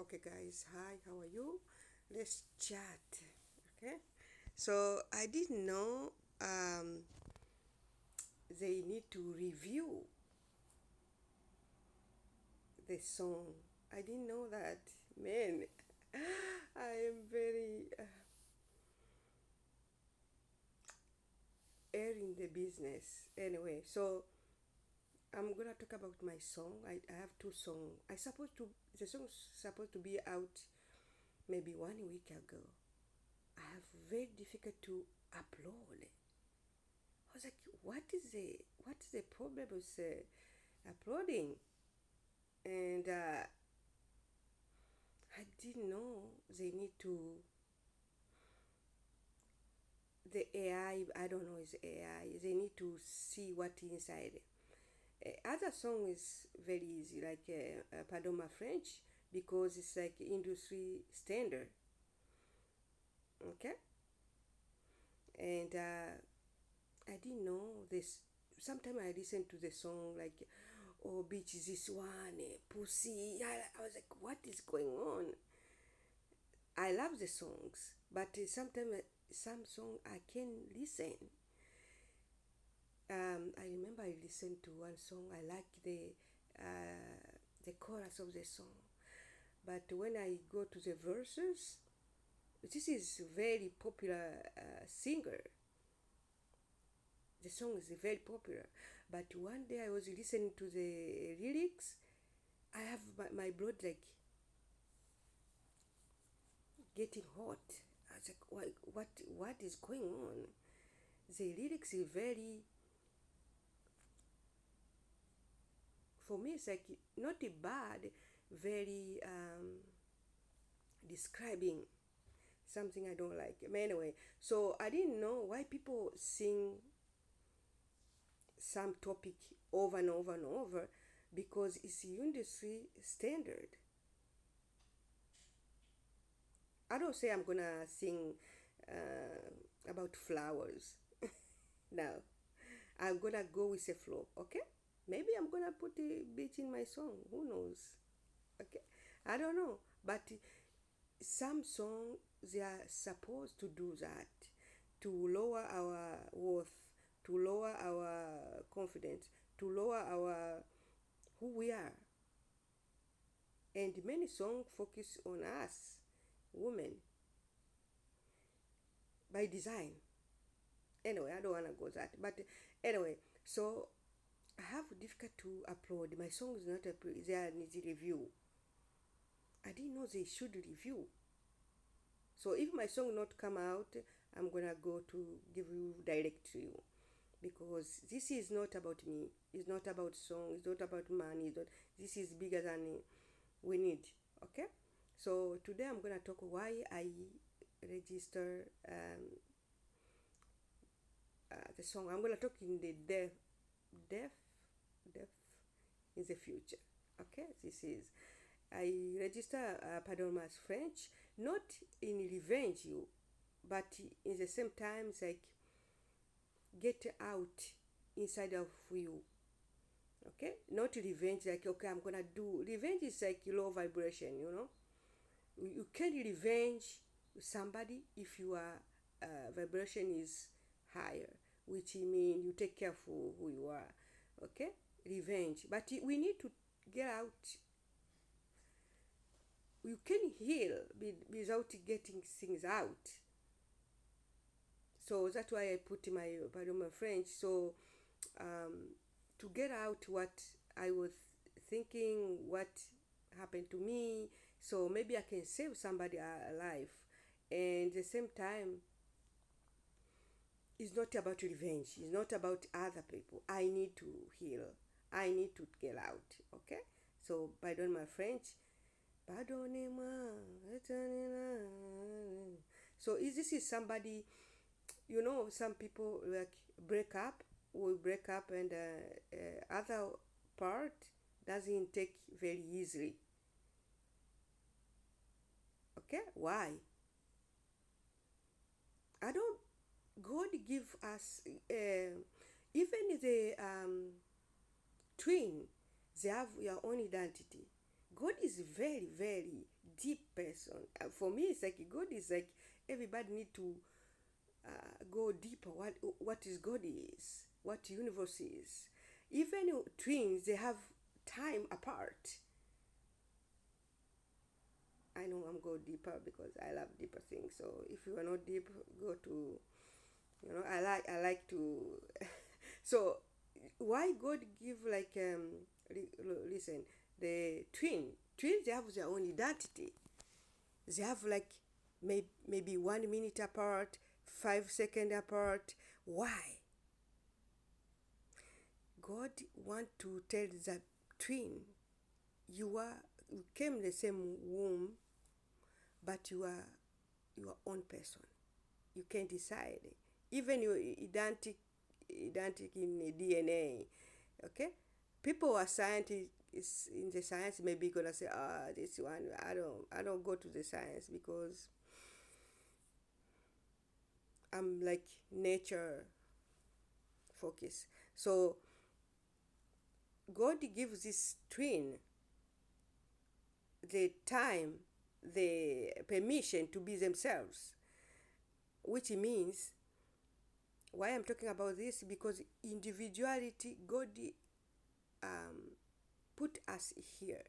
Okay, guys, hi, how are you? Let's chat. Okay, so I didn't know they need to review the song. I didn't know that. Man, I am very air in the business. Anyway, so I'm gonna talk about my song. I have two songs. The song's supposed to be out maybe 1 week ago. I have very difficult to upload. I was like, what is the problem with uploading? And I didn't know they need to the AI. I don't know is AI. They need to see what inside. Other song is very easy, like Pardon My French, because it's like industry standard. Okay, and I didn't know this. Sometimes I listen to the song like, "Oh, bitch, this one, pussy." I was like, "What is going on?" I love the songs, but sometimes some song I can listen. I remember I listened to one song. I like the chorus of the song, but when I go to the verses, this is very popular singer. The song is very popular, but one day I was listening to the lyrics. I have my blood like getting hot. I was like, what is going on? The lyrics is very, for me, it's like not a bad, very describing something I don't like. But anyway, so I didn't know why people sing some topic over and over and over because it's industry standard. I don't say I'm gonna sing uh, about flowers. No, I'm gonna go with the flow. Okay, maybe I'm gonna put a beat in my song. Who knows? Okay, I don't know, but some song they are supposed to do that to lower our worth, to lower our confidence, to lower our who we are. And many songs focus on us women by design. Anyway, I don't want to go that, but anyway, so I have difficult to upload my song. Is not upload, there needs review. I didn't know they should review. So if my song not come out, I'm gonna go to give you direct to you because this is not about me. It's not about song. It's not about money. It's not, this is bigger than we need. Okay. So today I'm gonna talk why I register the song. I'm gonna talk in the deaf, deaf in the future. Okay. This is I register Pardon My French, not in revenge you, but in the same time, it's like get out inside of you. Okay, not revenge like okay, I'm gonna do revenge is like low vibration, you know. You can't revenge somebody if your vibration is higher, which means you take care of who you are. Okay, revenge, but we need to get out. You can heal without getting things out. So that's why I put my pardon my French. So um, to get out what I was thinking, what happened to me, so maybe I can save somebody alive. And at the same time, it's not about revenge. It's not about other people. I need to heal. I need to get out. Okay. So pardon my French. Pardonnez-moi. So is this is somebody, you know, some people like break up, will break up, and other part doesn't take very easily. Okay, why? I don't. God give us even the twin, they have their own identity. God is very very deep person. For me, it's like God is like everybody need to go deeper. What is God is, what universe is. Even twins, they have time apart. I know I'm go deeper because I love deeper things. So if you are not deep, go to, I like to. So why God give like listen, the twins, they have their own identity. They have like maybe 1 minute apart, 5 seconds apart. Why? God want to tell the twin, you came the same womb, but you are your own person. You can decide. Even your identity in the DNA. Okay? People who are scientists in the science maybe gonna say, this one I don't go to the science because I'm like nature focus. So God gives this twin the time, the permission to be themselves, which means why I'm talking about this, because individuality, God um, put us here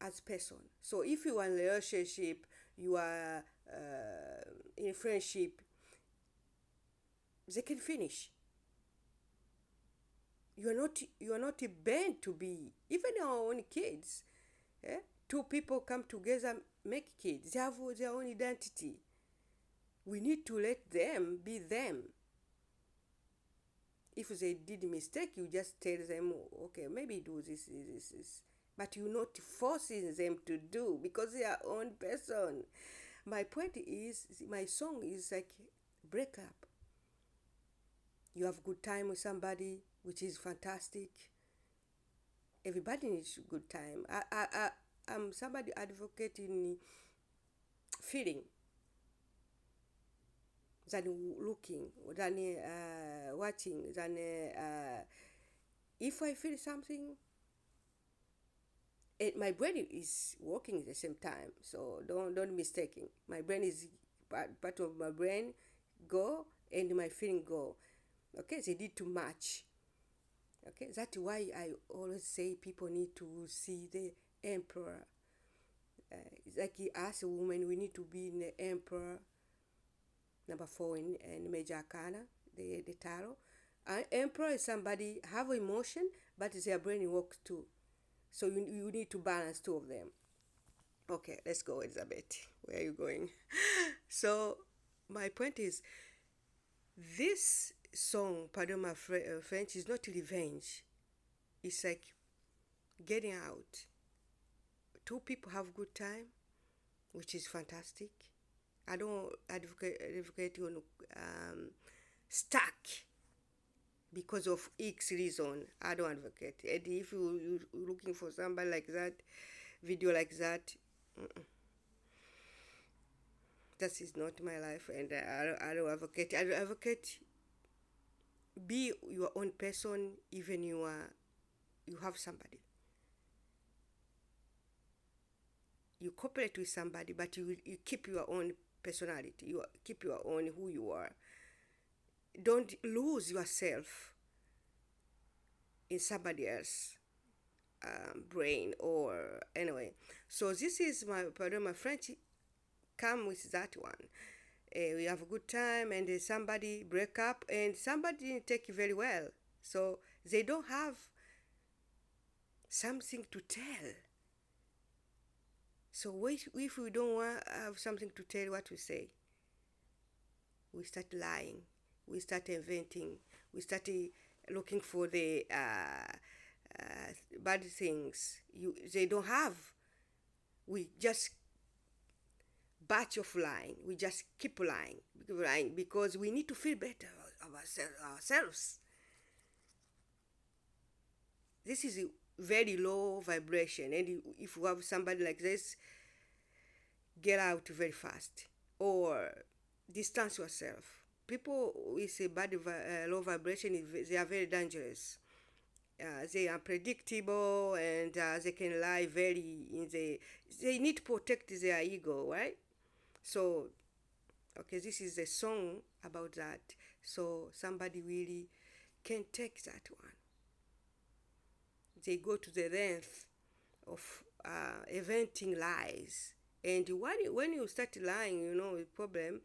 as person. So if you are in a relationship, you are in friendship, they can finish. You are not bent to be. Even our own kids, eh? Two people come together, make kids. They have their own identity. We need to let them be them. If they did a mistake, you just tell them, okay, maybe do this. But you're not forcing them to do because they are own person. My point is, my song is like break up. You have good time with somebody, which is fantastic. Everybody needs good time. I'm somebody advocating feeling than looking, than watching, than if I feel something, my brain is working at the same time. So don't mistaking. My brain is part of my brain go and my feeling go. Okay, they need to match. Okay, that's why I always say people need to see the emperor. It's like as a woman, we need to be in the emperor. Number 4 in Major Arcana, the tarot. Emperor is somebody have emotion, but their brain works too. So you need to balance two of them. Okay, let's go, Elizabeth. Where are you going? So my point is, this song, Pardon My French, is not revenge. It's like getting out. Two people have good time, which is fantastic. I don't advocate on stuck because of X reason. I don't advocate. And if you're looking for somebody like that, video like that, that is not my life, and I don't advocate. I advocate be your own person, even you have somebody. You cooperate with somebody, but you keep your own personality. You keep your own who you are. Don't lose yourself in somebody else brain or anyway. So this is my French come with that one. We have a good time and somebody break up and somebody didn't take it very well. So they don't have something to tell. So if we don't want to have something to tell, what we say? We start lying. We start inventing. We start looking for the bad things they don't have. We just batch of lying. We just keep lying because we need to feel better about ourselves. This is a very low vibration, and if you have somebody like this, get out very fast or distance yourself. People with a bad low vibration, they are very dangerous. they are predictable, and they can lie very in they need to protect their ego, right? So okay, this is a song about that. So somebody really can take that one. They go to the length of inventing lies. And when you start lying, the problem,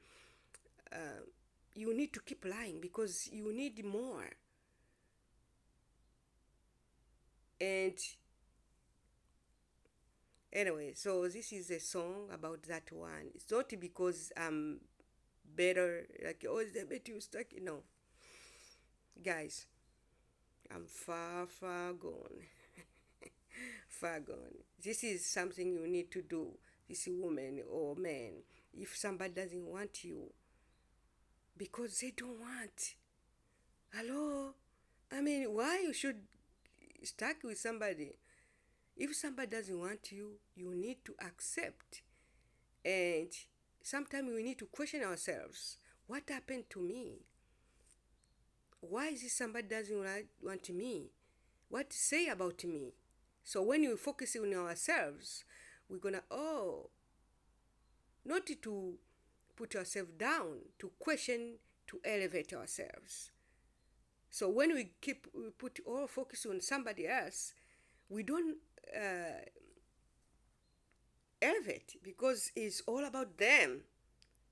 uh, you need to keep lying because you need more. And anyway, so this is a song about that one. It's not because I'm better, like, oh, it's the better you stuck. No, guys, I'm far, far gone. Far gone. This is something you need to do. This woman or man, if somebody doesn't want you because they don't want, hello, I mean, why you should stuck with somebody? If somebody doesn't want you, you need to accept. And sometimes we need to question ourselves. What happened to me? Why is it somebody doesn't want me? What to say about me? So when you focus on ourselves, we're gonna, not to put ourselves down, to question, to elevate ourselves. So when we put all focus on somebody else, we don't uh, elevate because it's all about them,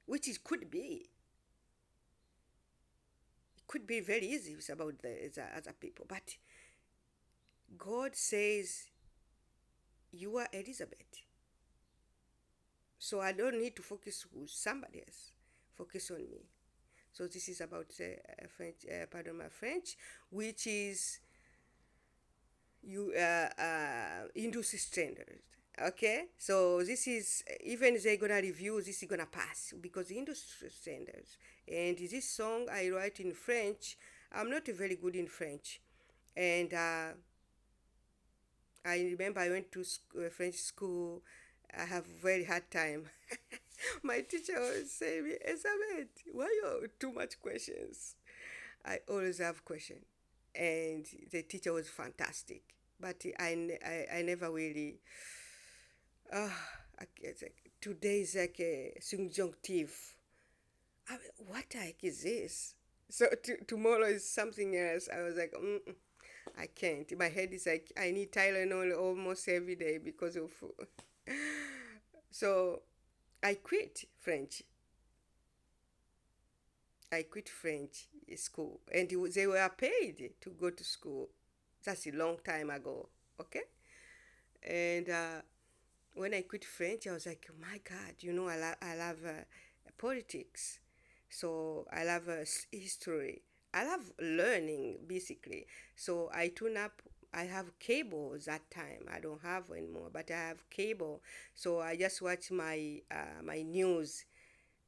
which it could be. It could be very easy. It's about the other people, but God says you are Elizabeth. So I don't need to focus on somebody else. Focus on me. So this is about French, pardon my French, which is you industry standard. Okay, so this is even they're gonna review. This is gonna pass because the industry standards. And this song I write in French. I'm not very good in French, and I remember I went to French school. I have very hard time. My teacher always say me, Elizabeth, why you too much questions? I always have questions, and the teacher was fantastic. But I never really. Uh, it's like, today is like a subjunctive. What the heck is this? So tomorrow is something else. I was like, I can't. My head is like, I need Tylenol almost every day because of. So I quit French. I quit French school, and they were paid to go to school. That's a long time ago. Okay, and when I quit French, I was like, oh my God, I love politics, so I love history. I love learning basically. So I tune up. I have cable that time. I don't have anymore, but I have cable. So I just watch my news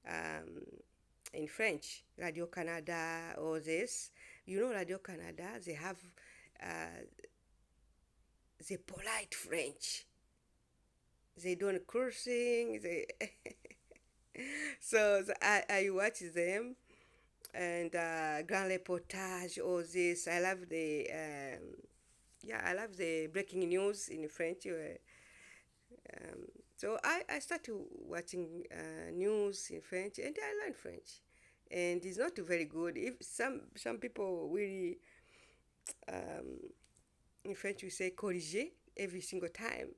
um, in French, Radio Canada, or this. Radio Canada, they have uh, the polite French. They don't cursing. I watch them, and grand reportage, all this. I love the breaking news in French. So I started watching news in French, and I learned French. And it's not very good. If some people really, um, in French we say corriger every single time.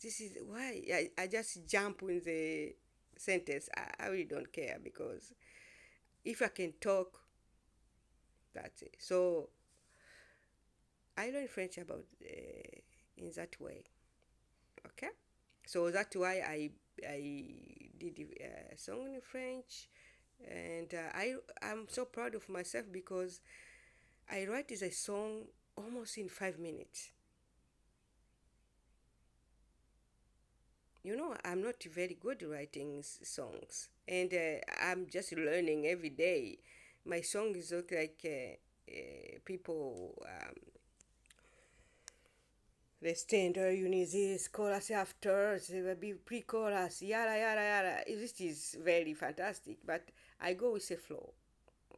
This is why I just jump in the sentence. I really don't care because if I can talk, that's it. So I learned French about in that way. Okay, so that's why I did a song in French, and I'm so proud of myself because I write this a song almost in 5 minutes. I'm not very good writing songs, and I'm just learning every day. My song is look like people the standard, you need this chorus after, there will be pre-chorus, yada yada yada. This is very fantastic, but I go with the flow.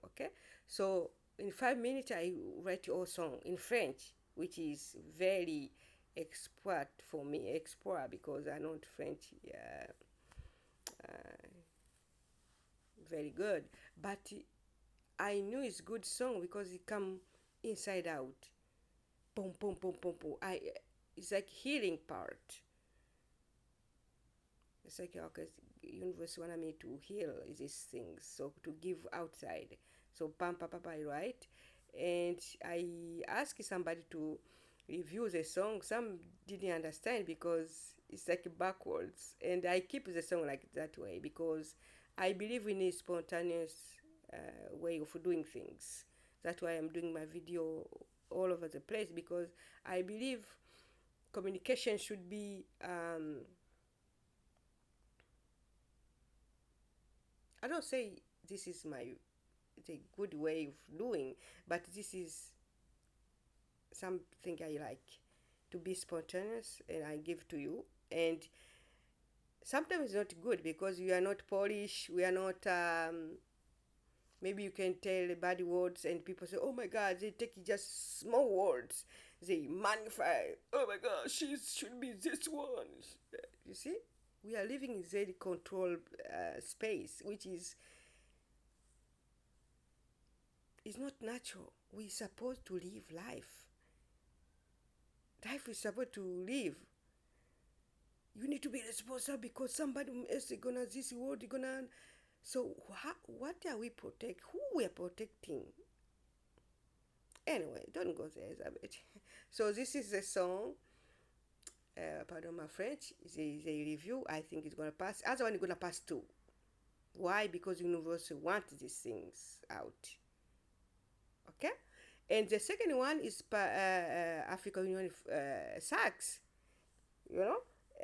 Okay, so in 5 minutes I write all song in French, which is very expert for me, expert because I know French uh, very good. But I knew it's good song because it come inside out. Boom, boom, boom, boom, boom. It's like healing part. It's like okay, universe wanted me to heal these things, so to give outside. So pam pam pam, I write, and I ask somebody to review the song. Some didn't understand because it's like backwards, and I keep the song like that way because I believe in a spontaneous way of doing things. That's why I'm doing my video all over the place because I believe communication should be I don't say this is my the good way of doing, but this is something I like to be spontaneous and I give to you. And sometimes it's not good because we are not Polish, we are not. Maybe you can tell bad words and people say, "Oh my God, they take just small words, they magnify. Oh my God, she should be this one." You see, we are living in very controlled space, which is not natural. We're supposed to live life. Life is supposed to live. You need to be responsible because somebody else is gonna this world is gonna. So what are we protect? Who we are protecting? Anyway, don't go there, Elizabeth. So this is the song. Pardon my French. The review. I think it's gonna pass. Other one is gonna pass too. Why? Because university want these things out. Okay. And the second one is African Union sax. You know,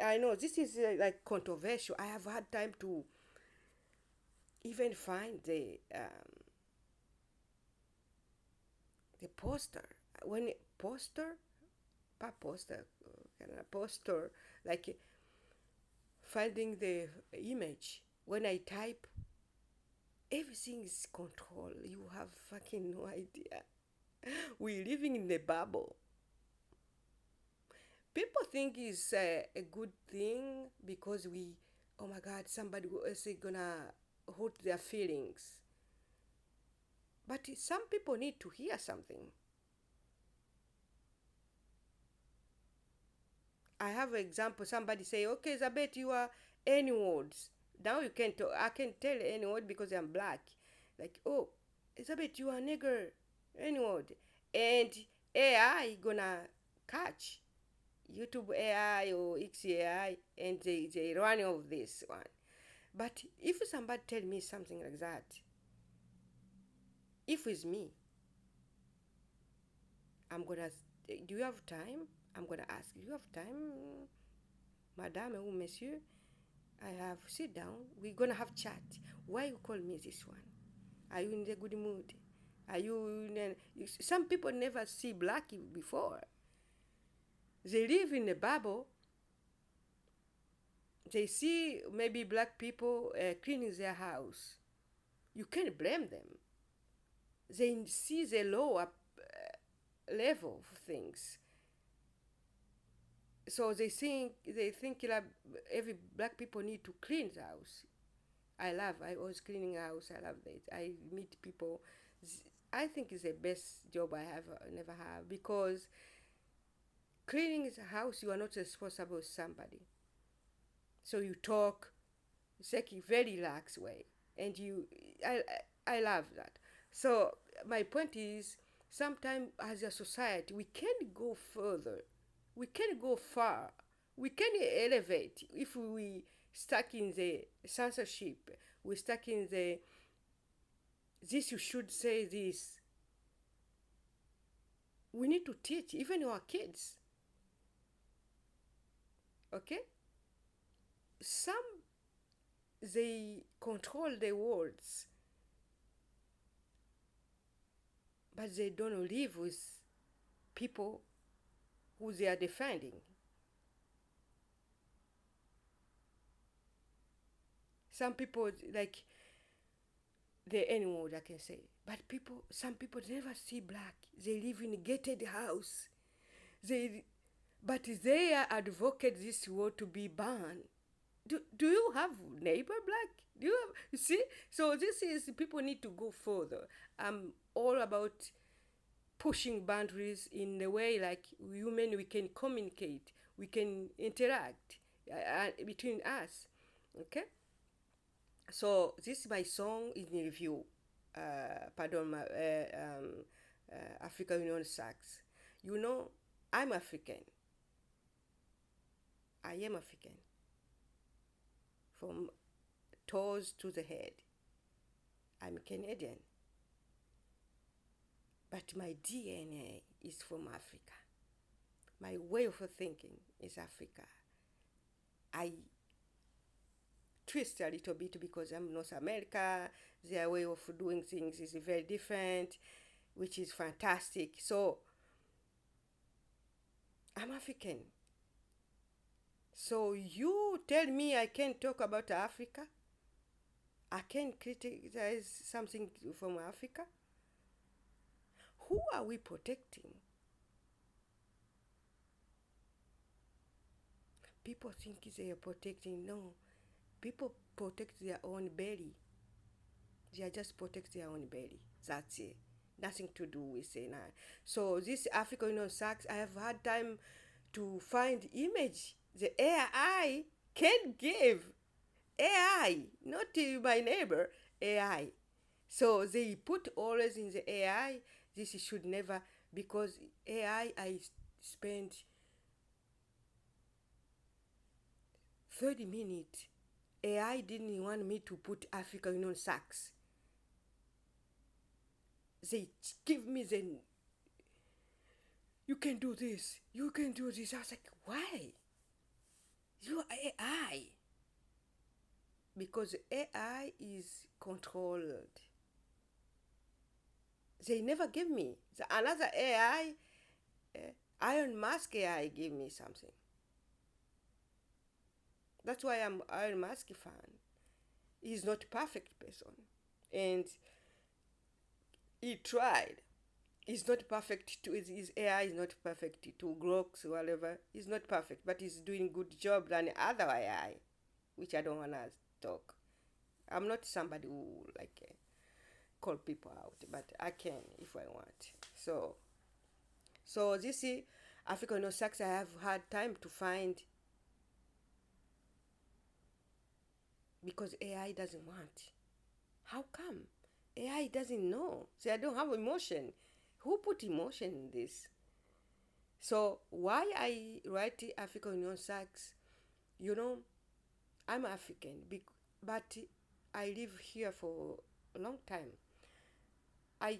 I know this is like controversial. I have had time to even find the poster. When poster, pas poster, poster, like finding the image. When I type, everything is controlled. You have fucking no idea. We're living in a bubble. People think it's a good thing because oh my God, somebody else is gonna hurt their feelings. But some people need to hear something. I have an example. Somebody say, "Okay, Zabet, you are any words." Now you can talk. I can tell any word because I'm black. Like, oh, Elizabeth, you are nigger, any word, and AI gonna catch YouTube AI or XAI, and they run of this one. But if somebody tell me something like that, if it's me, I'm gonna. Do you have time? I'm gonna ask. Do you have time, Madame ou Monsieur? I have sit down. We're gonna have chat. Why you call me this one? Are you in the good mood? Are you in some people never see black before. They live in a bubble. They see maybe black people cleaning their house. You can't blame them. They see the lower level of things. So they think like every black people need to clean the house. I was cleaning house. I love that. I meet people. I think it's the best job I have never have because cleaning is a house. You are not responsible with somebody. So you talk. It's like a very relaxed way, and I love that. So my point is, sometimes as a society, we can go further. We can go far. We can elevate if we stuck in the censorship. We stuck in the this you should say this. We need to teach even our kids. Okay, some they control their words, but they don't live with people who they are defending. Some people like the N word I can say. But people, some people never see black. They live in a gated house. They, but they advocate this word to be banned. Do you have neighbor black? Do you have, you see? So this is, people need to go further. I'm all about pushing boundaries in the way like human we can communicate, we can interact between us. Okay, so this is my song in review. Pardon my African Union Sax. You know, I'm African. I am African from toes to the head. I'm Canadian, but my DNA is from Africa. My way of thinking is Africa. I twist a little bit because I'm North America. Their way of doing things is very different, which is fantastic. So I'm African. So you tell me I can't talk about Africa? I can criticize something from Africa? Who are we protecting? People think they are protecting. No, people protect their own belly. They are just protect their own belly. That's it. Nothing to do with it. So this African Union Sax, I have had time to find image. The AI can give. AI, not my neighbor, AI. So they put always in the AI. This should never, because AI I spent 30 minutes. AI didn't want me to put African Union Sax. They give me the, you can do this, you can do this. I was like, why? You are AI. Because AI is controlled. They never give me. Another AI, Iron Mask AI gave me something. That's why I'm Iron Mask fan. He's not a perfect person. And he tried. He's not perfect to his AI is not perfect to Groks or whatever. He's not perfect, but he's doing good job than other AI, which I don't wanna talk. I'm not somebody who like call people out, but I can if I want. So this is African No Sax. I have had time to find because AI doesn't want. How come? AI doesn't know. See, I don't have emotion. Who put emotion in this? So why I write African Union Sax? You know, I'm African, but I live here for a long time. I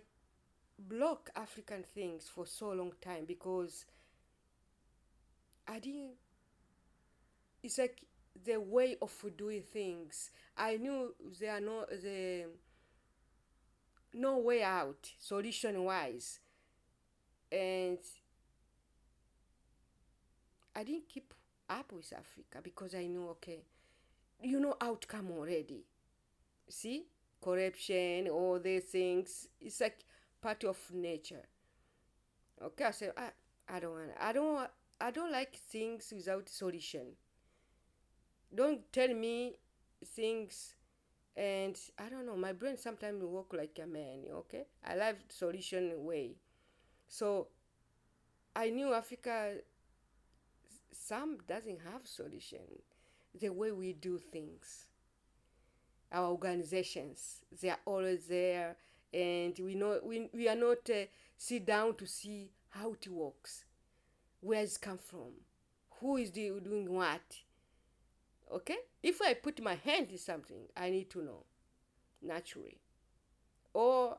block African things for so long time because I didn't. It's like the way of doing things. I knew there are no way out solution wise, and I didn't keep up with Africa because I knew, okay, you know outcome already. See, corruption, all these things. It's like part of nature. Okay, I said I don't want. I don't like things without solution. Don't tell me things, and I don't know. My brain sometimes work like a man. Okay, I like solution way. So I knew Africa some doesn't have solution. The way we do things, our organizations, they are always there, and we are not sit down to see how it works, where it's come from, who is doing what. Okay, if I put my hand in something, I need to know naturally, or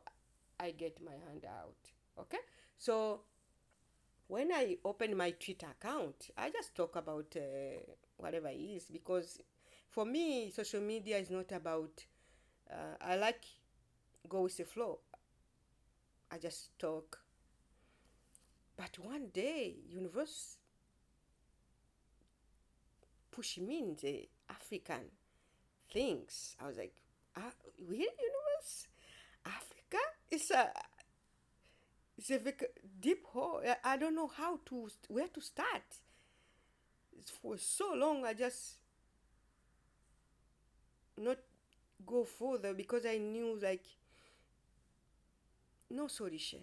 I get my hand out. Okay, so when I open my Twitter account, I just talk about whatever it is because for me, social media is not about. I like go with the flow. I just talk. But one day, universe pushed me in the African things. I was like, really, universe? Africa it's a very deep hole. I don't know how to where to start. For so long I just not go further because I knew like no solution.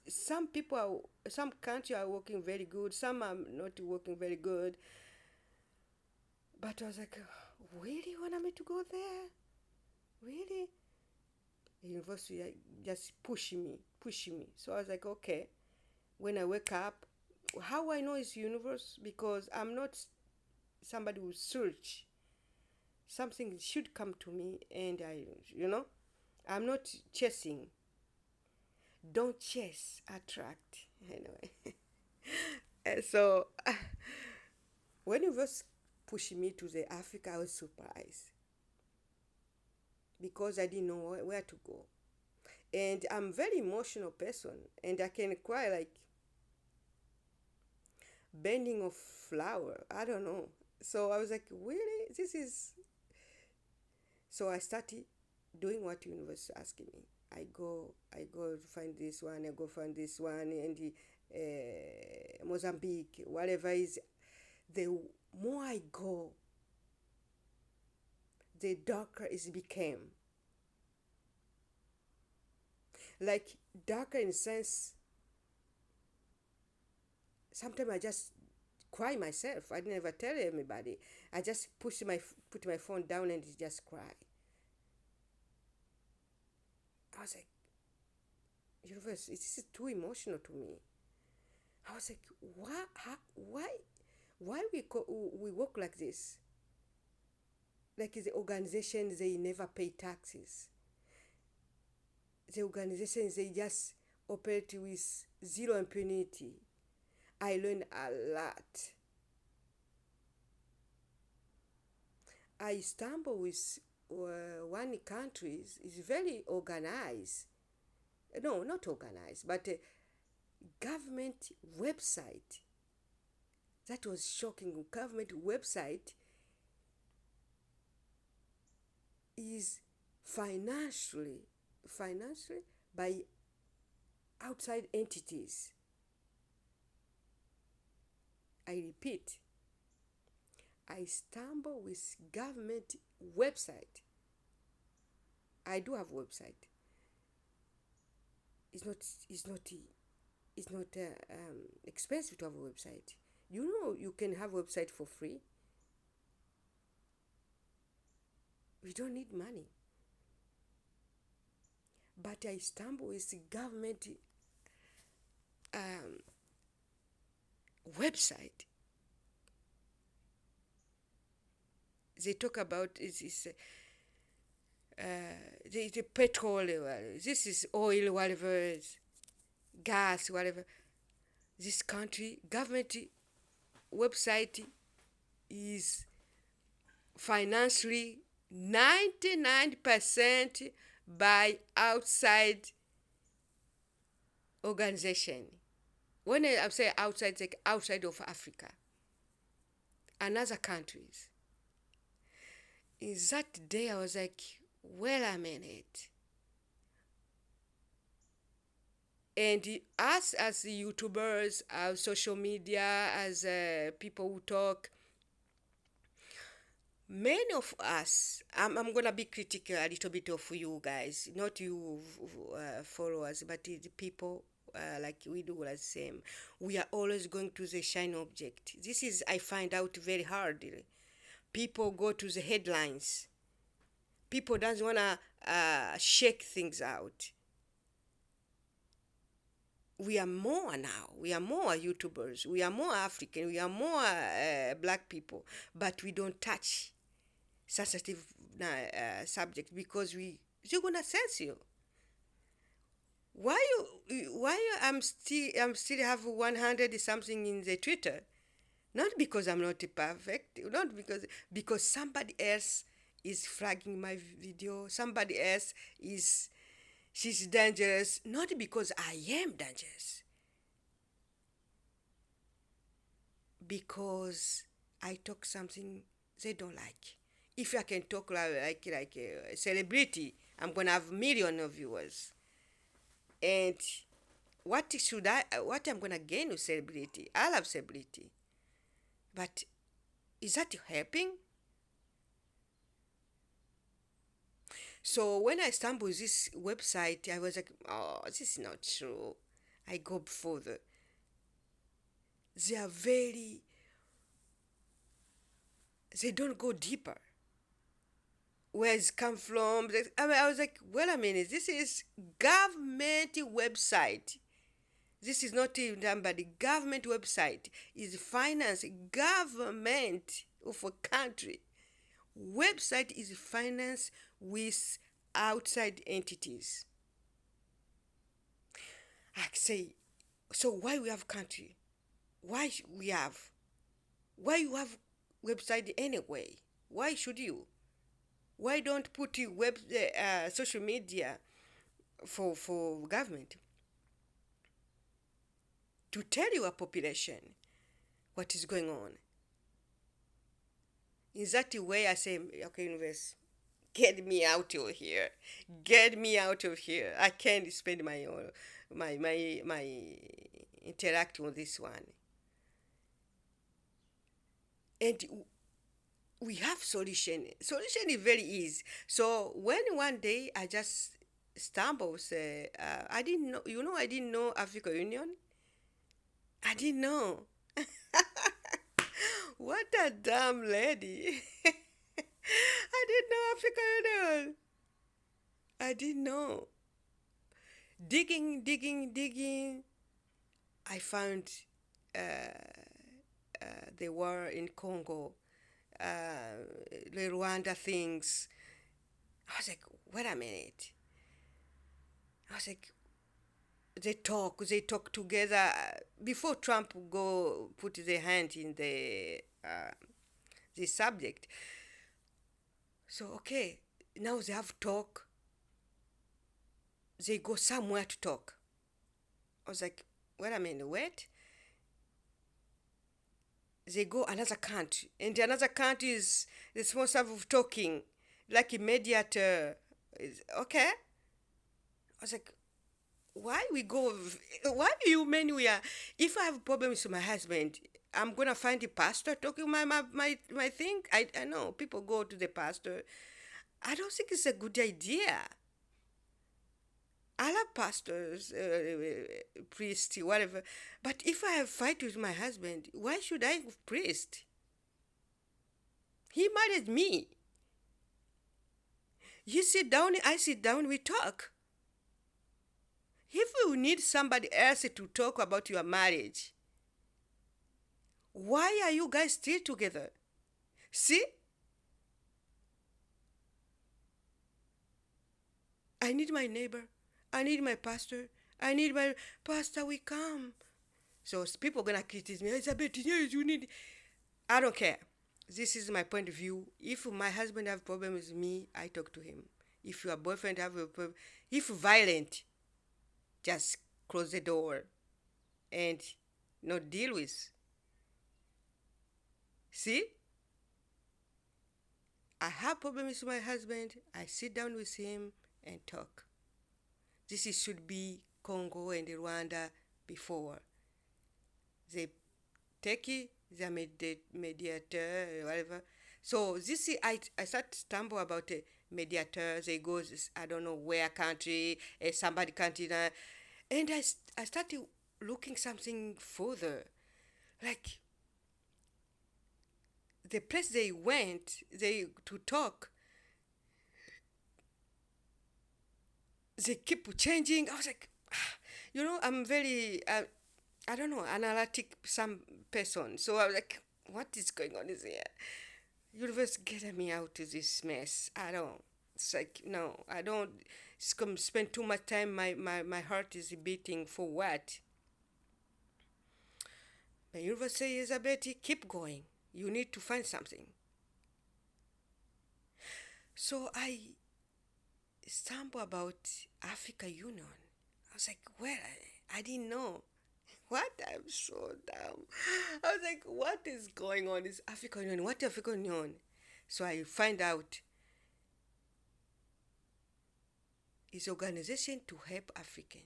Some people are, some countries are working very good, some are not working very good. But I was like, really want me to go there? Really? The university just pushing me. So I was like, okay. When I wake up, how I know it's universe? Because I'm not somebody who search. Something should come to me, and I'm not chasing. Don't chase, attract. Anyway, and so when you was pushing me to the Africa, I was surprised because I didn't know where to go. And I'm very emotional person, and I can cry like bending of flower. I don't know. So I was like, really? This is. So I started doing what the universe asking me. I go to find this one, I go find this one, and the Mozambique, whatever is. The more I go, the darker it became. Like darker in the sense, sometimes I just cry myself. I never tell anybody. I just put my phone down and just cry. I was like, universe, this is too emotional to me. I was like, why, why we work like this? Like the organizations, they never pay taxes. The organizations, they just operate with zero impunity. I learned a lot. I stumble with one country is very organized. No, not organized, but a government website. That was shocking. Government website is financially by outside entities. I repeat, I stumble with government website. I do have website. It's not. It's not. It's not expensive to have a website. You know, you can have a website for free. We don't need money. But I stumble with government um, website. They talk about this the petrol, this is oil, whatever, gas, whatever. This country government website is financially 99% by outside organization. When I say outside, it's like outside of Africa and other countries. In that day, I was like, well, a minute. And us as YouTubers, as social media, as people who talk, many of us, I'm gonna be critical a little bit of you guys, not you followers, but the people like we do the same. We are always going to the shine object. This is I find out very hard. People go to the headlines. People doesn't wanna shake things out. We are more now. We are more YouTubers. We are more African. We are more black people, but we don't touch sensitive subject because you're gonna censor you. I'm still have 100 something in the Twitter, not because I'm not perfect, not because somebody else is flagging my video, somebody else is she's dangerous, not because I am dangerous, because I talk something they don't like. If I can talk like a celebrity, I'm gonna have million of viewers. And what I'm gonna gain with celebrity? I love celebrity. But is that helping? So when I stumbled this website, I was like, oh, this is not true. I go further. They are very, they don't go deeper. Where it's come from? I was like, wait a minute, this is government website. This is not even done by the government website. Is finance government of a country. Website is finance with outside entities. I say, so why we have country? Why we have? Why you have website anyway? Why should you? Why don't put your social media for government to tell your population what is going on? Is that the way I say, okay, universe, get me out of here, get me out of here. I can't spend my interact with this one. And we have solution. Solution is very easy. So when one day I just stumbled, say, I didn't know, I didn't know African Union. I didn't know. What a dumb lady. I didn't know African Union. I didn't know. Digging. I found uh, the war in Congo, the Rwanda things. I was like, wait a minute. I was like, they talk together before Trump go put their hand in the subject. So okay, now they have talk. They go somewhere to talk. I was like, wait a minute, wait. They go another country, and the another country is responsible of talking, like a mediator. Okay. I was like, why we go? Why you men we are? If I have problems with my husband, I'm gonna find the pastor talking my thing. I know people go to the pastor. I don't think it's a good idea. I love pastors, priests, whatever. But if I have fight with my husband, why should I have priest? He married me. You sit down, I sit down, we talk. If you need somebody else to talk about your marriage, why are you guys still together? See? I need my neighbor. I need my pastor. I need my pastor. We come. So people gonna criticize me. Elizabeth, yes, you need. I don't care. This is my point of view. If my husband have problem with me, I talk to him. If your boyfriend have a problem, if violent, just close the door and not deal with. See? I have problems with my husband. I sit down with him and talk. Should be Congo and Rwanda before. They take it, they mediator, whatever. So I start to stumble about a mediator. They go, I don't know where country, somebody country, and I started looking something further, like the place they went, they to talk. They keep changing. I was like, I'm very, I don't know, analytic some person. So I was like, what is going on is here? Universe, get me out of this mess. I don't. It's like, no, I don't. It's come spend too much time. My heart is beating for what? The universe says, Elizabeth, keep going. You need to find something. So I stumbled about Africa Union. I was like, well, I didn't know. What? I'm so dumb. I was like, what is going on? Is African Union? What African Union? So I find out is organization to help African.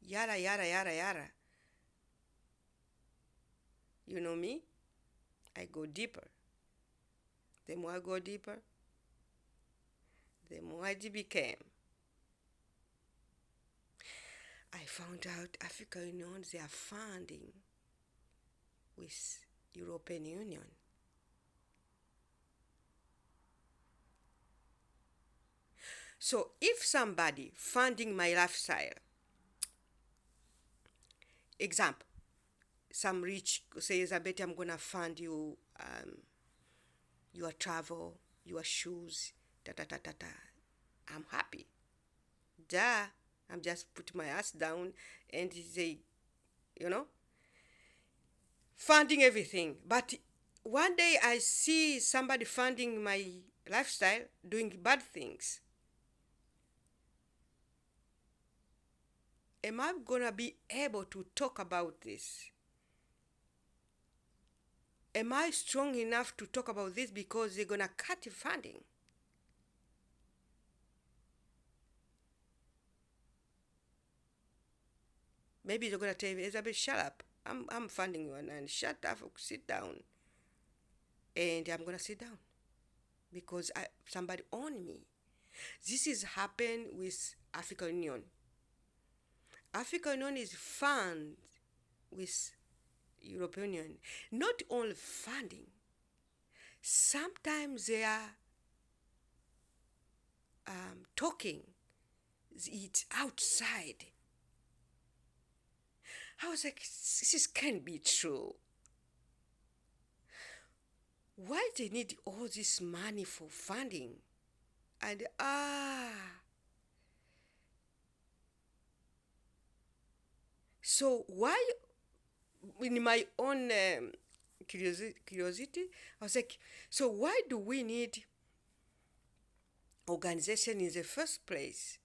Yada, yada, yada, yada. You know me? I go deeper. The more I go deeper, the more I became. I found out African Union, they are funding with European Union. So if somebody funding my lifestyle, example, some rich says, I bet I'm gonna fund you your travel, your shoes, da da da da da. I'm happy. Duh. I'm just put my ass down and they, you know, funding everything. But one day I see somebody funding my lifestyle doing bad things. Am I gonna be able to talk about this? Am I strong enough to talk about this because they're gonna cut funding? Maybe they're gonna tell me, Elizabeth, shut up. I'm funding you and shut up, sit down. And I'm gonna sit down because somebody owned me. This is happened with African Union. African Union is fund with European Union. Not only funding, sometimes they are talking it outside. I was like, this can't be true. Why they need all this money for funding? And so why, in my own curiosity, I was like, so why do we need organization in the first place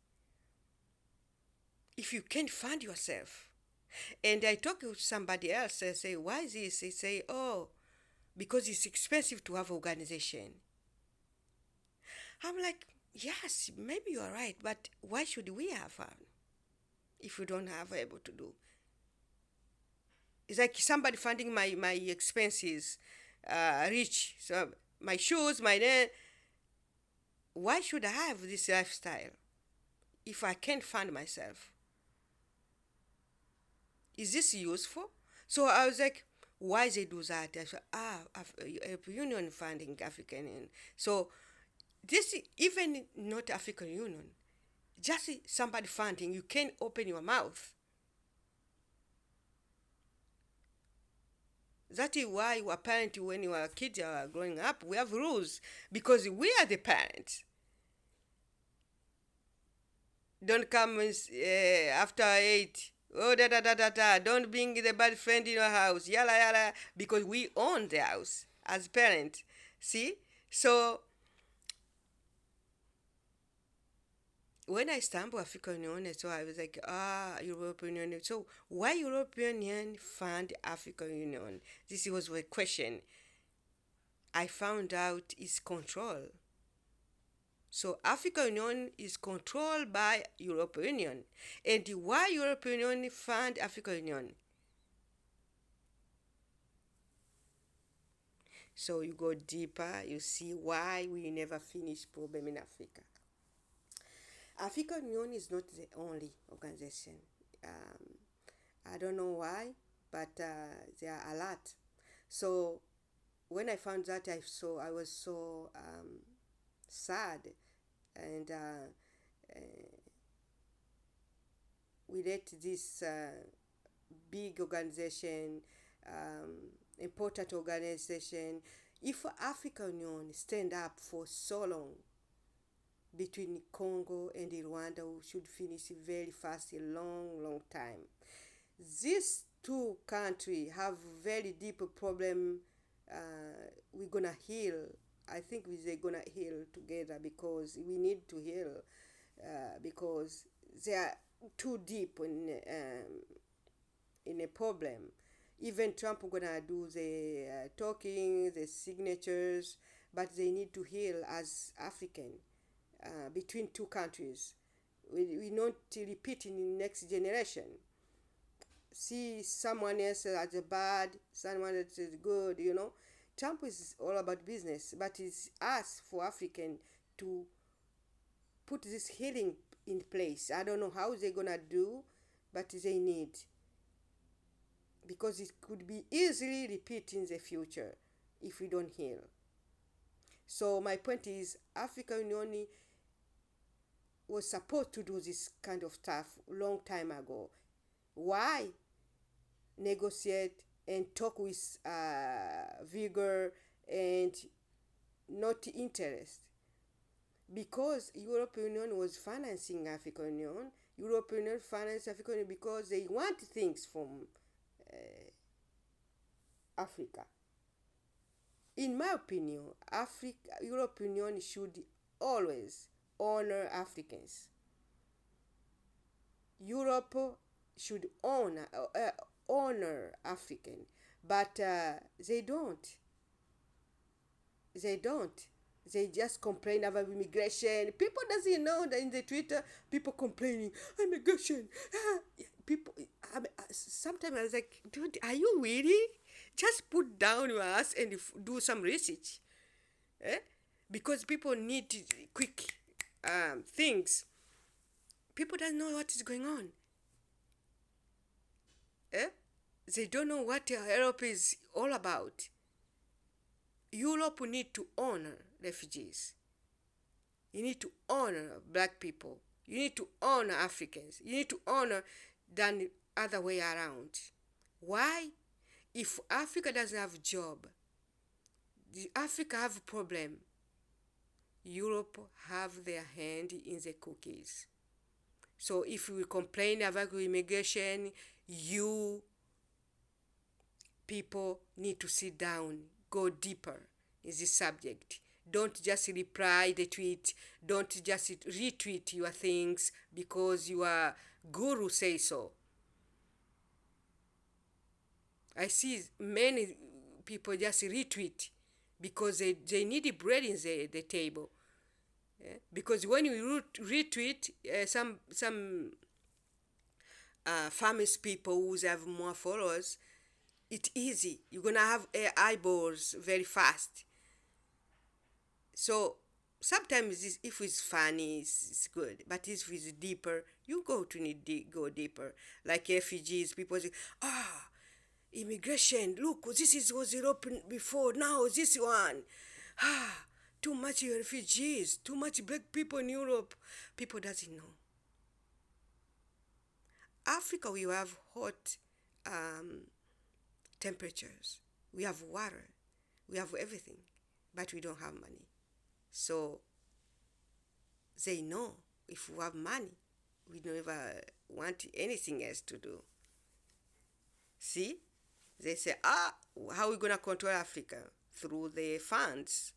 if you can't fund yourself? And I talk to somebody else, I say, why is this? They say, oh, because it's expensive to have organization. I'm like, yes, maybe you're right, but why should we have one if we don't have able to do? It's like somebody funding my expenses, rich, so my shoes, why should I have this lifestyle if I can't fund myself? Is this useful? So I was like, why they do that? I said, Union funding African Union. So this even not African Union, just somebody funding, you can't open your mouth. That is why apparently when your kids are growing up, we have rules because we are the parents. Don't come after 8. Oh, da da da da da. Don't bring the bad friend in your house. Yalla yalla. Because we own the house as parents. See? So when I stumbled African Union, so I was like, European Union. So why European Union fund African Union? This was my question. I found out it's control. So African Union is controlled by European Union. And why European Union fund African Union? So you go deeper, you see why we never finish problem in Africa. African Union is not the only organization. I don't know why, but there are a lot. So when I found that, I was so sad, and we let this big organization, important organization, if African Union stand up for so long between Congo and Rwanda, we should finish very fast, a long time. These two countries have very deep problem. We're gonna heal. I think we're gonna heal together because we need to heal because they are too deep in a problem. Even Trump gonna do the talking, the signatures, but they need to heal as African between two countries. we not repeat in the next generation. See someone else as a bad, someone else is good, you know. Trump is all about business, but it's us for African to put this healing in place. I don't know how they're gonna do, but they need, because it could be easily repeat in the future if we don't heal. So my point is, African Union was supposed to do this kind of stuff long time ago. Why negotiate and talk with vigor and not interest? Because European Union was financing African Union. European Union financed African Union because they want things from Africa. In my opinion, European Union should always honor Africans. Europe should honor African, but they don't. They don't. They just complain about immigration. People doesn't know that in the Twitter, people complaining immigration. People, sometimes I was like, dude, are you really? Just put down your ass and do some research, eh? Because people need quick things. People don't know what is going on. Eh? They don't know what Europe is all about. Europe need to honor refugees. You need to honor black people. You need to honor Africans. You need to honor than the other way around. Why? If Africa doesn't have a job, Africa have a problem, Europe have their hand in the cookies. So if we complain about immigration, you people need to sit down, go deeper in this subject. Don't just reply the tweet. Don't just retweet your things because your guru says so. I see many people just retweet because they need bread in the table. Yeah? Because when you retweet some famous people who have more followers, it's easy. You're gonna have eyeballs very fast. So sometimes if it's funny, it's good. But if it's deeper, you go deeper. Like refugees, people say, immigration, look, was European before, now this one. Too much refugees, too much black people in Europe. People doesn't know. Africa, we have hot temperatures. We have water. We have everything. But we don't have money. So they know if we have money, we never want anything else to do. See? They say, how are we going to control Africa? Through the funds.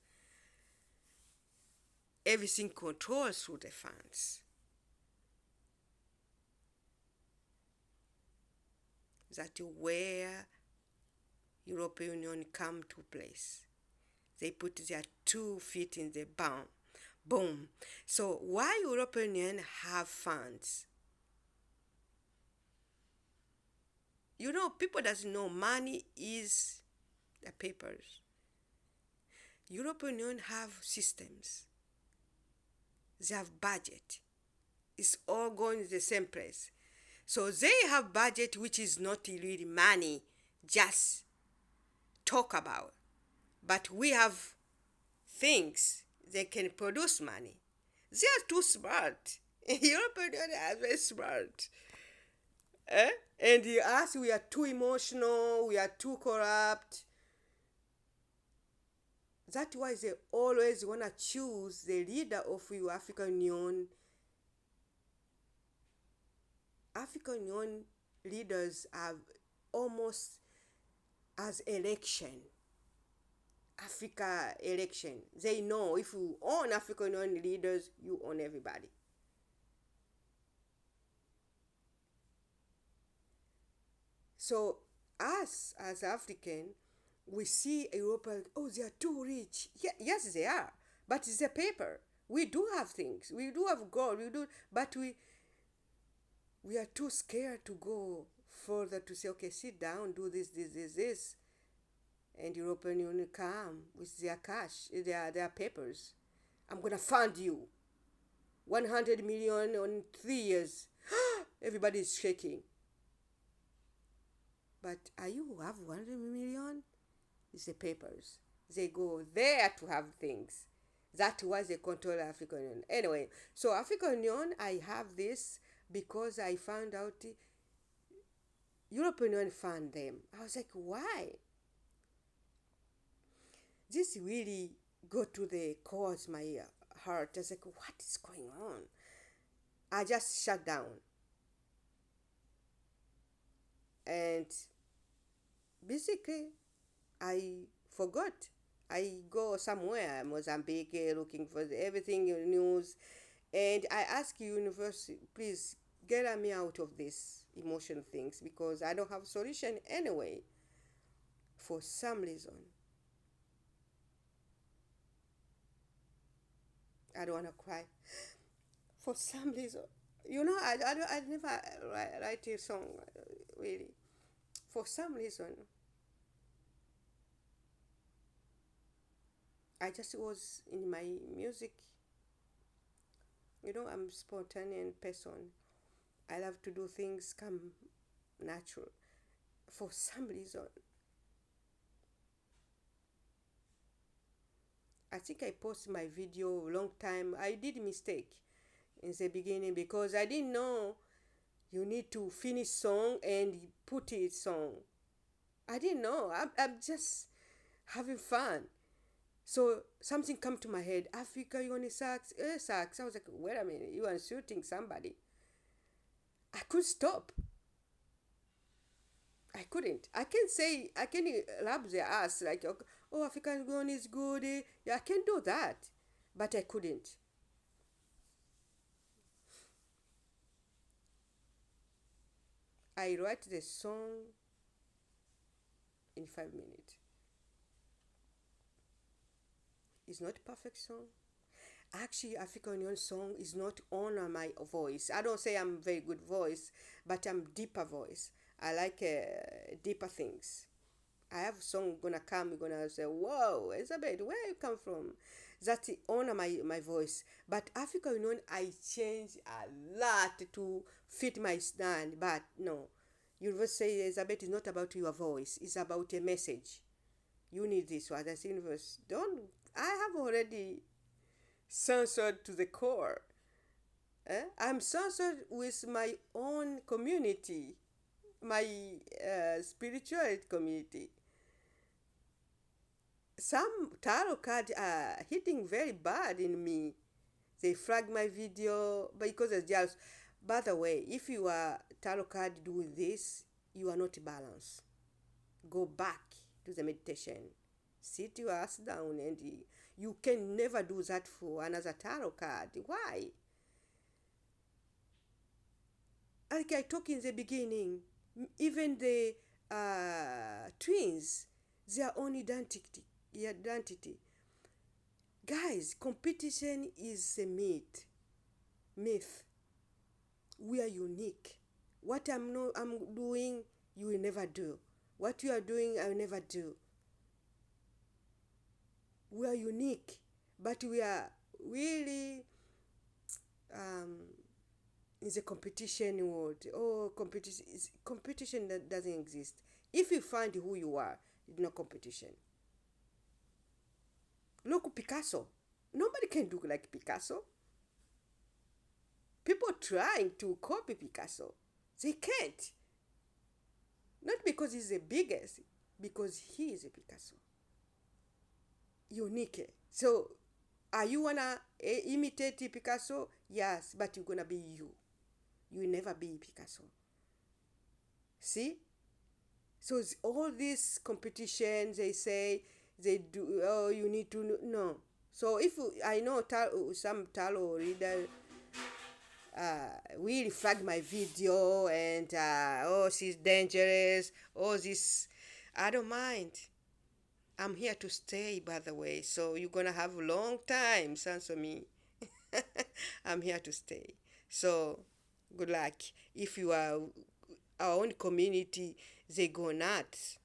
Everything controlled through the funds. That's where European Union come to place. They put their 2 feet in the boom. So why European Union have funds? You know, people doesn't know money is the papers. European Union have systems. They have budget. It's all going to the same place. So they have budget which is not really money, just talk about. But we have things that can produce money. They are too smart. European Union is very smart. And us, we are too emotional, we are too corrupt. That's why they always want to choose the leader of your African Union. African Union leaders have almost as election. Africa election. They know if you own African Union leaders, you own everybody. So us as African, we see Europe, they are too rich. Yeah, yes, they are. But it's a paper. We do have things. We do have God. We do, but we are too scared to go further to say, okay, sit down, do this, and European Union come with their cash, their papers. I'm gonna fund you 100 million on 3 years. Everybody is shaking. But are you who have 100 million? It's the papers. They go there to have things. That's why they control African Union. Anyway, so African Union, I have this because I found out European Union fund them. I was like, why? This really go to the core of my heart. I was like, what is going on? I just shut down. And basically, I forgot. I go somewhere, Mozambique, looking for everything news, and I ask university, please get me out of this emotion things because I don't have solution anyway. For some reason, I don't want to cry. For some reason, I never write a song really. For some reason, I just was in my music. I'm a spontaneous person. I love to do things come natural. For some reason, I think I posted my video a long time. I did a mistake in the beginning because I didn't know you need to finish song and put it song. I didn't know. I'm just having fun. So something come to my head. Africa, you want sax? Sax. I was like, wait a minute, you are shooting somebody. I couldn't stop. I couldn't. I can rub their ass like, oh, African gun is good. Yeah, I can do that. But I couldn't. I write the song in 5 minutes. It's not a perfect song. Actually, African Union song is not honor my voice. I don't say I'm very good voice, but I'm deeper voice. I like deeper things. I have a song gonna come, gonna say, whoa, Elizabeth, where you come from? That's the honor my voice. But African Union, I change a lot to fit my stand. But no, you will say Elizabeth is not about your voice. It's about a message. You need this one. That's universe. Don't. I have already censored to the core. I'm censored with my own community, my spirituality community. Some tarot cards are hitting very bad in me. They flag my video because it's just. By the way, if you are tarot card doing this, you are not balanced. Go back to the meditation. Sit your ass down and you can never do that for another tarot card. Why? Like I talked in the beginning, even the twins, their own identity. Guys, competition is a myth. We are unique. What I'm doing, you will never do. What you are doing, I will never do. We are unique, but we are really in the competition world. Oh, competition that doesn't exist. If you find who you are, it's no competition. Look, Picasso. Nobody can do like Picasso. People trying to copy Picasso. They can't. Not because he's the biggest, because he is a Picasso. Unique. So, are you wanna imitate Picasso? Yes, but you're gonna be you. You will never be Picasso. See? So all these competitions, they say they do. Oh, you need to no. So if I know some tarot reader really flag my video and oh, she's dangerous. Oh, this, I don't mind. I'm here to stay, by the way. So you're gonna have a long time, censor me. I'm here to stay. So good luck. If you are our own community, they go nuts.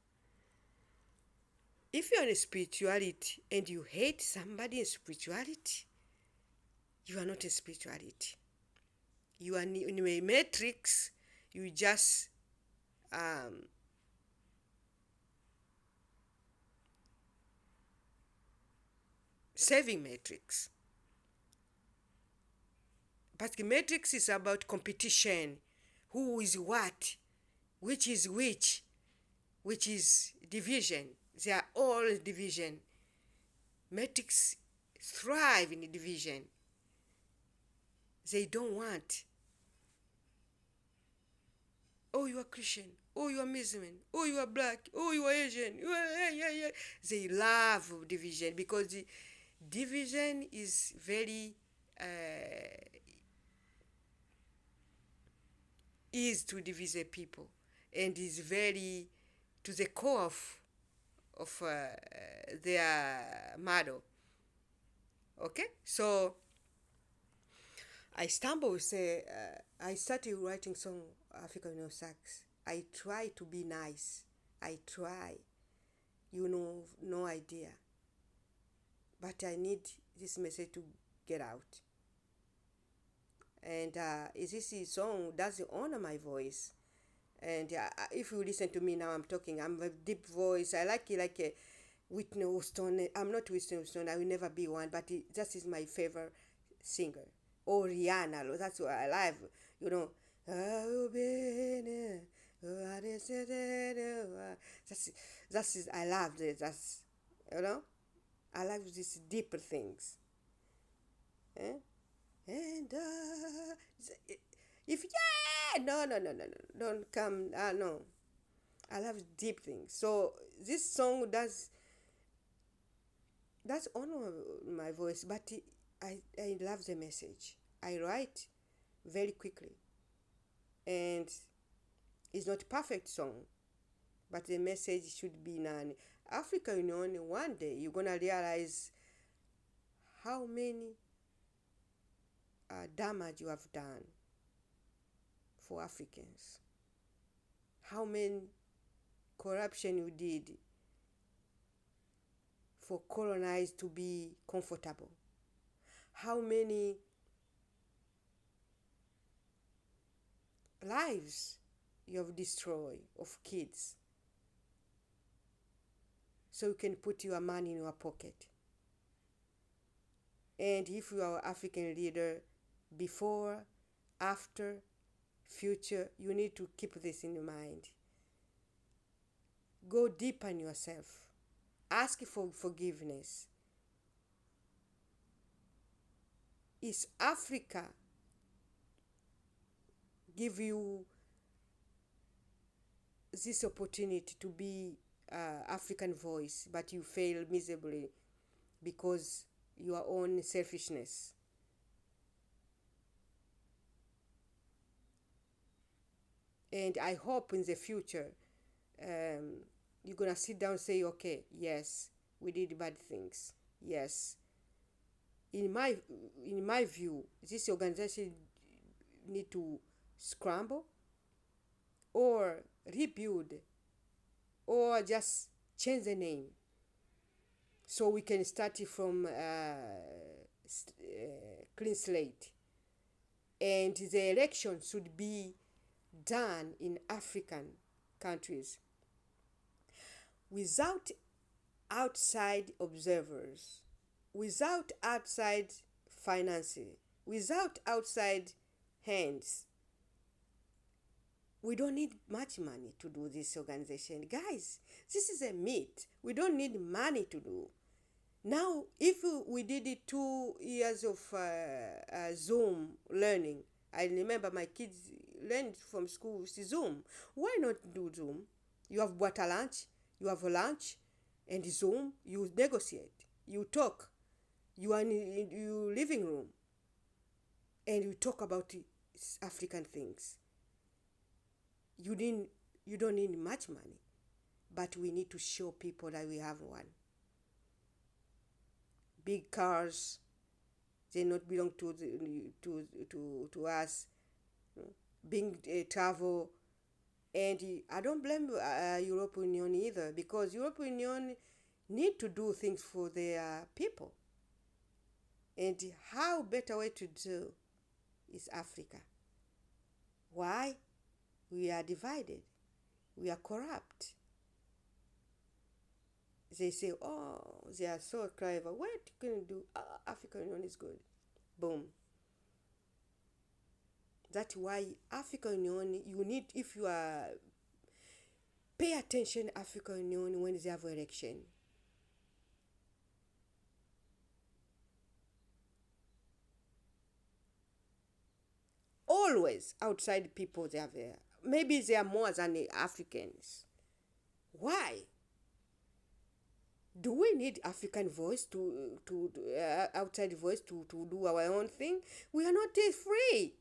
If you're in spirituality and you hate somebody in spirituality, you are not in spirituality. You are in a matrix. You just um, saving matrix. But the matrix is about competition. Who is what? Which is which is division. They are all division. Matrix thrive in division. They don't want, oh, you are Christian, oh, you are Muslim, oh, you are black, oh, you are Asian. Yeah. They love division because the division is very easy to divide people and is very to the core of their model. Okay, so I stumble say I started writing song African Union sax. I try to be nice. I try, no idea. But I need this message to get out. And this song doesn't honor my voice. And if you listen to me now, I'm talking. I'm a deep voice. I like it like a Whitney Houston. I'm not Whitney Houston. I will never be one. But that is my favorite singer. Or Rihanna. That's what I love. You know. That's I love it. That's you know. I love these deeper things. Eh? And if no, don't come. No, I love deep things. So this song does honor my voice, but I love the message. I write very quickly, and it's not perfect song, but the message should be none. Africa Union, one day you're gonna realize how many damage you have done for Africans, how many corruption you did for colonized to be comfortable, how many lives you have destroyed of kids so you can put your money in your pocket. And if you are an African leader, before, after, future, you need to keep this in your mind. Go deep on yourself. Ask for forgiveness. Is Africa give you this opportunity to be African voice, but you fail miserably because your own selfishness? And I hope in the future you're gonna sit down and say, okay, yes, we did bad things. Yes, in my view, this organization need to scramble or rebuild or just change the name so we can start it from clean slate. And the election should be done in African countries without outside observers, without outside financing, without outside hands. We don't need much money to do this organization. Guys, this is a myth. We don't need money to do. Now, if we did it 2 years of Zoom learning, I remember my kids learned from school with Zoom. Why not do Zoom? You have bought a lunch, you have a lunch, and Zoom, you negotiate, you talk, you are in your living room, and you talk about African things. You don't need much money, but we need to show people that we have one. Big cars, They not belong to to us. Being travel, and I don't blame European Union either, because European Union need to do things for their people. And how better way to do is Africa. Why? We are divided. We are corrupt. They say, oh, they are so clever. What can you do? African Union is good. Boom. That's why African Union, you need, if you are, pay attention African Union when they have election. Always outside people they are there. Maybe they are more than the Africans. Why? Do we need African voice to outside voice to do our own thing? We are not free.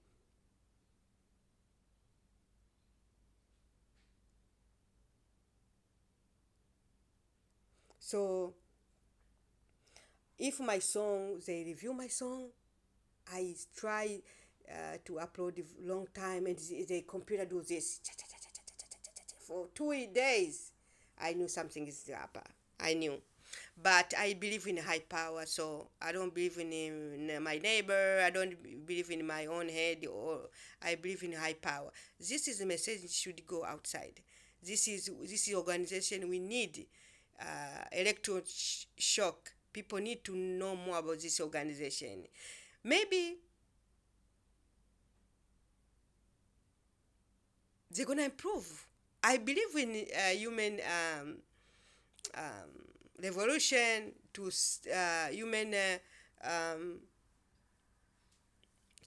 So if my song, they review my song, I try to upload a long time, and the computer do this for 2 days. I knew something is up. I knew. But I believe in high power, so I don't believe in my neighbor. I don't believe in my own head, or I believe in high power. This is the message that should go outside. This is organization we need. Electro shock. People need to know more about this organization. Maybe they're gonna improve. I believe in human revolution, to human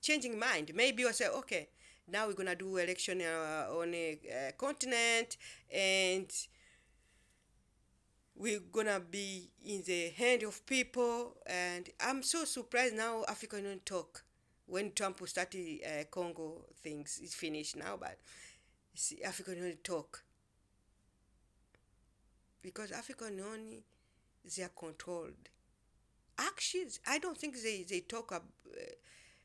changing mind. Maybe you say, okay, now we're gonna do election on a continent, and we're gonna be in the hand of people. And I'm so surprised now African Union talk when Trump started Congo things is finished now, but see, African Union talk, because African Union, they are controlled. Actually, I don't think they talk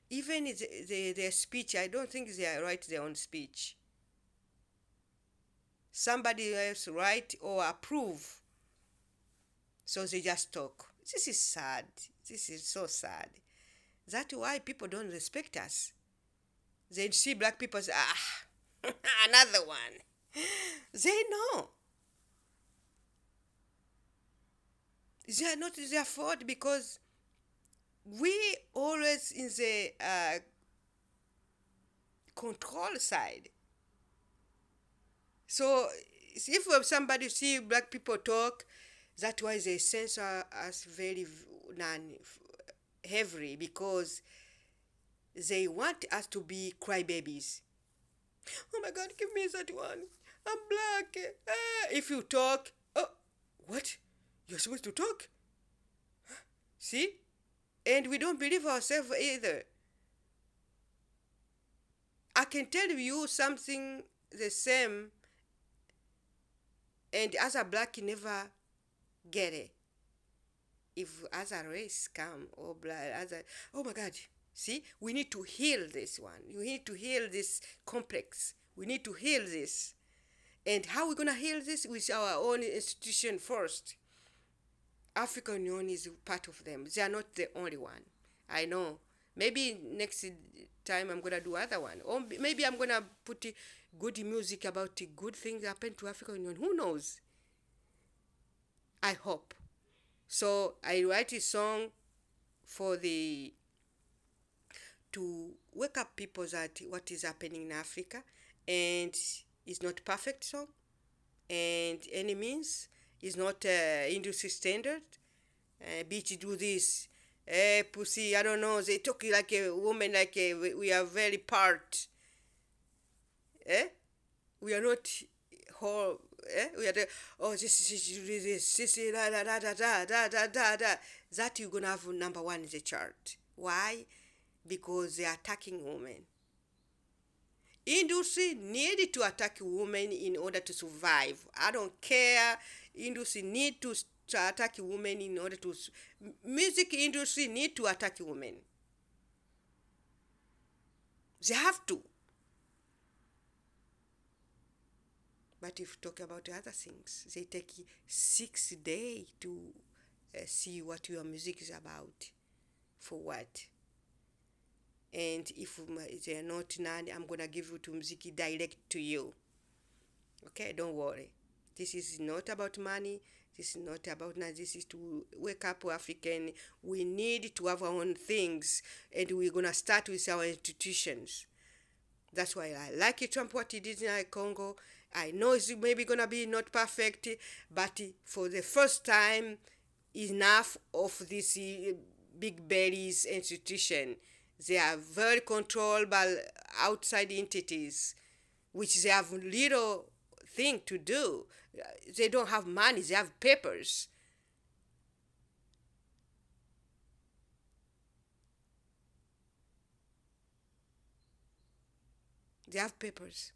even their speech. I don't think they write their own speech. Somebody else write or approve, so they just talk. This is sad. This is so sad. That's why people don't respect us. They see black people say, another one. They know. They are not their fault, because we always in the control side. So if somebody see black people talk, that's why they censor us very heavily, because they want us to be crybabies. Oh my God, give me that one. I'm black. If you talk, oh, what? You're supposed to talk? See? And we don't believe ourselves either. I can tell you something the same, and as a black, you never get it. If as a race come, or black, oh my God, see, we need to heal this one. We need to heal this complex. We need to heal this. And how we gonna heal this? With our own institution first. African Union is part of them. They are not the only one. I know. Maybe next time I'm gonna do other one, or maybe I'm gonna put good music about good things happen to African Union. Who knows? I hope. So I write a song for the to wake up people that what is happening in Africa, and it's not perfect song, and any means is not industry standard. Bitch do this, pussy, I don't know. They talk like a woman, like we are very part. Eh? We are not whole. We are the, oh, this da da da da da da da da da. That you're gonna have number one in the chart. Why? Because they are attacking women. Industry needed to attack women in order to survive. I don't care. Industry need to attack women in order to. Music industry need to attack women. They have to. But if you talk about other things, they take 6 days to see what your music is about, for what. And if they're not none, I'm gonna give you to music direct to you. Okay, don't worry. This is not about money. This is not about now. This is to wake up African. We need to have our own things, and we're gonna start with our institutions. That's why I like it, Trump, what he did in Congo. I know it's maybe gonna be not perfect, but for the first time, enough of this big bellies institution. They are very controlled by outside entities, which they have little thing to do. They don't have money. They have papers. They have papers.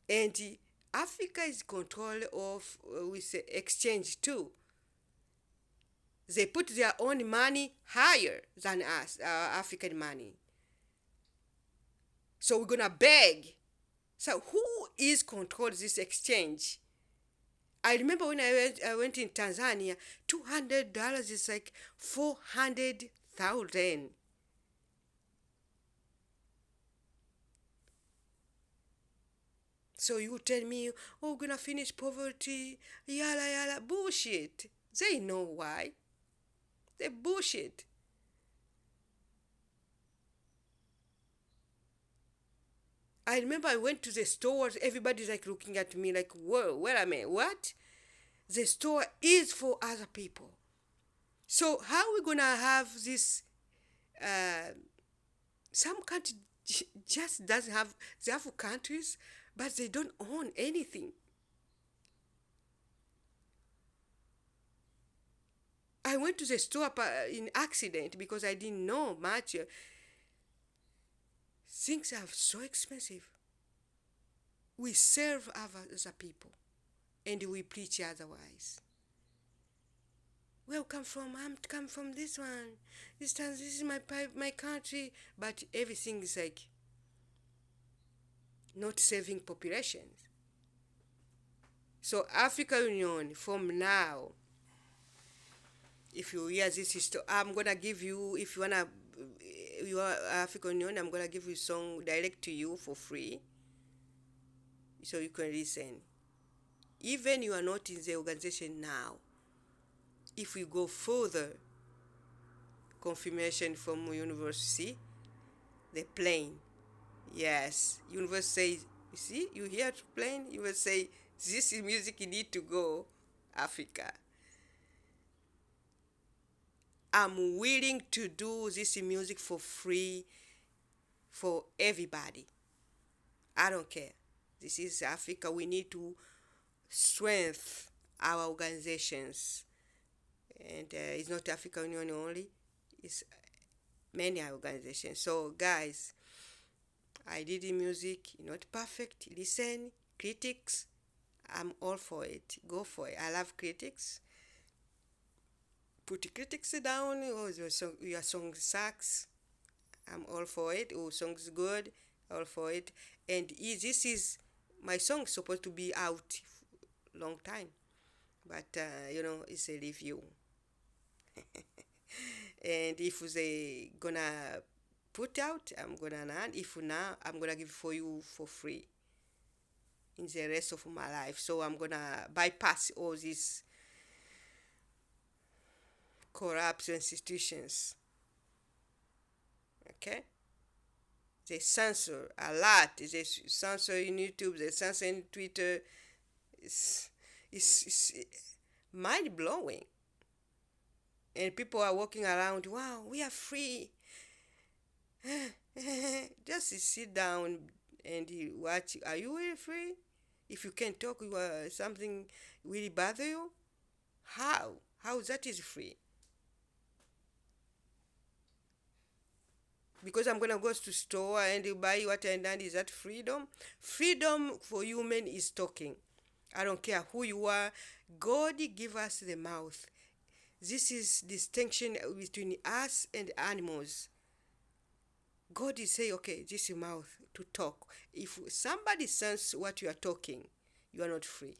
And Africa is controlled of with exchange too. They put their own money higher than us, African money. So we're gonna beg. So who is control this exchange? I remember when I went in Tanzania, $200 is like 400,000. So you tell me, oh, we're gonna finish poverty, yala yala, bullshit. They know why. They bullshit. I remember I went to the stores, everybody's like looking at me like, whoa, wait a minute, what? The store is for other people. So how are we gonna have this? Uh, some country just doesn't have. They have countries, but they don't own anything. I went to the store in accident because I didn't know much. Things are so expensive. We serve other people, and we preach otherwise. Where come from? I'm come from this one. This is my country, but everything is like not saving populations. So Africa Union from now, if you hear this history, I'm gonna give you, if you wanna, you are African Union, I'm gonna give you song direct to you for free, so you can listen. Even you are not in the organization now, if we go further, confirmation from university, the plane, yes, university says, you see, you hear plane, you will say, this is music, you need to go, Africa. I'm willing to do this music for free for everybody. I don't care. This is Africa. We need to strengthen our organizations. And it's not African Union only, it's many organizations. So, guys, I did the music, not perfect. Listen, critics, I'm all for it. Go for it. I love critics. Put critics down. Oh, your song sucks. I'm all for it. Oh, song's good. All for it. And this is my song supposed to be out long time, but it's a review. And if they gonna put out, I'm gonna not. If not, I'm gonna give for you for free in the rest of my life. So I'm gonna bypass all these corrupt institutions. Okay? They censor a lot. They censor in YouTube. They censor in Twitter. It's mind blowing. And people are walking around. Wow, we are free. Just sit down and watch. Are you really free? If you can't talk, you are something really bother you. How? How that is free? Because I'm gonna go to store and buy what I need. Is that freedom? Freedom for human is talking. I don't care who you are. God give us the mouth. This is distinction between us and animals. God is saying, okay, this is mouth to talk. If somebody sense what you are talking, you are not free.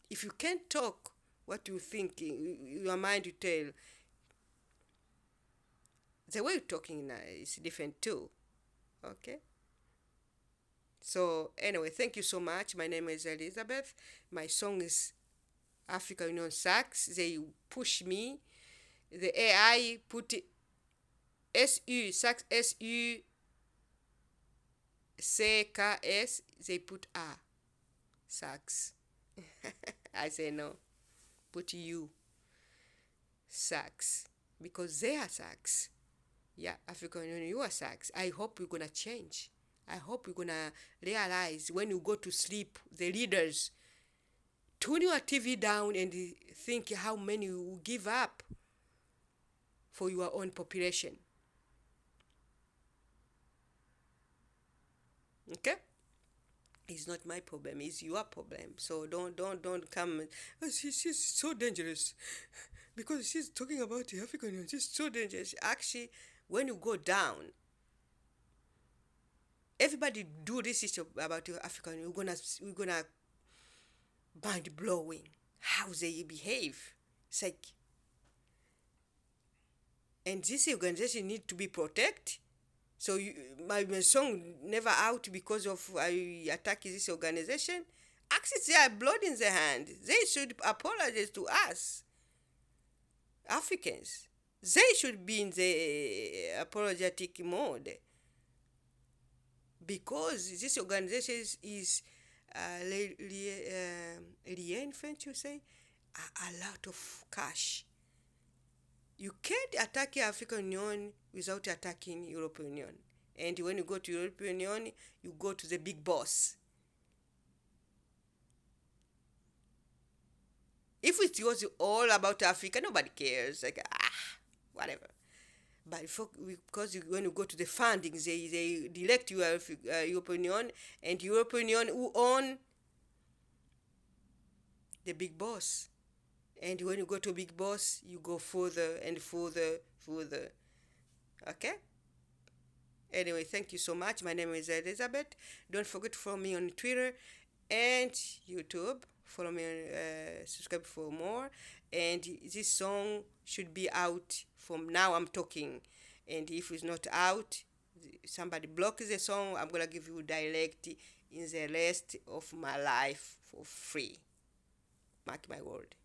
If you can't talk what you think, your mind to tell, the way you're talking now is different too. Okay? So anyway, thank you so much. My name is Elizabeth. My song is African Union Sax. They push me. The AI put SU sax SUCKS. They put A sax. I say no. Put U sax because they are sax. Yeah, African Union, you are sax. I hope you're gonna change. I hope you're gonna realize when you go to sleep, the leaders, tune your TV down and think how many you give up for your own population. Okay? It's not my problem, it's your problem. So don't come. Oh, she's so dangerous because she's talking about the African Union. She's so dangerous. Actually, when you go down, everybody do research about the African Union. We're gonna mind blowing how they behave. It's like, and this organization need to be protected. So my song never out because of I attack this organization. Actually, they are blood in their hand. They should apologize to us, Africans. They should be in the apologetic mode because this organization is in French, you say, a lot of cash. You can't attack African Union without attacking European Union. And when you go to European Union, you go to the big boss. If it was all about Africa, nobody cares. Like, whatever. But because when you go to the funding, they direct you European Union, and European Union who own the big boss. And when you go to big boss, you go further and further. Okay? Anyway, thank you so much. My name is Elizabeth. Don't forget to follow me on Twitter and YouTube. Follow me and subscribe for more. And this song should be out from now. I'm talking. And if it's not out, somebody blocks the song, I'm gonna give you direct in the rest of my life for free. Mark my word.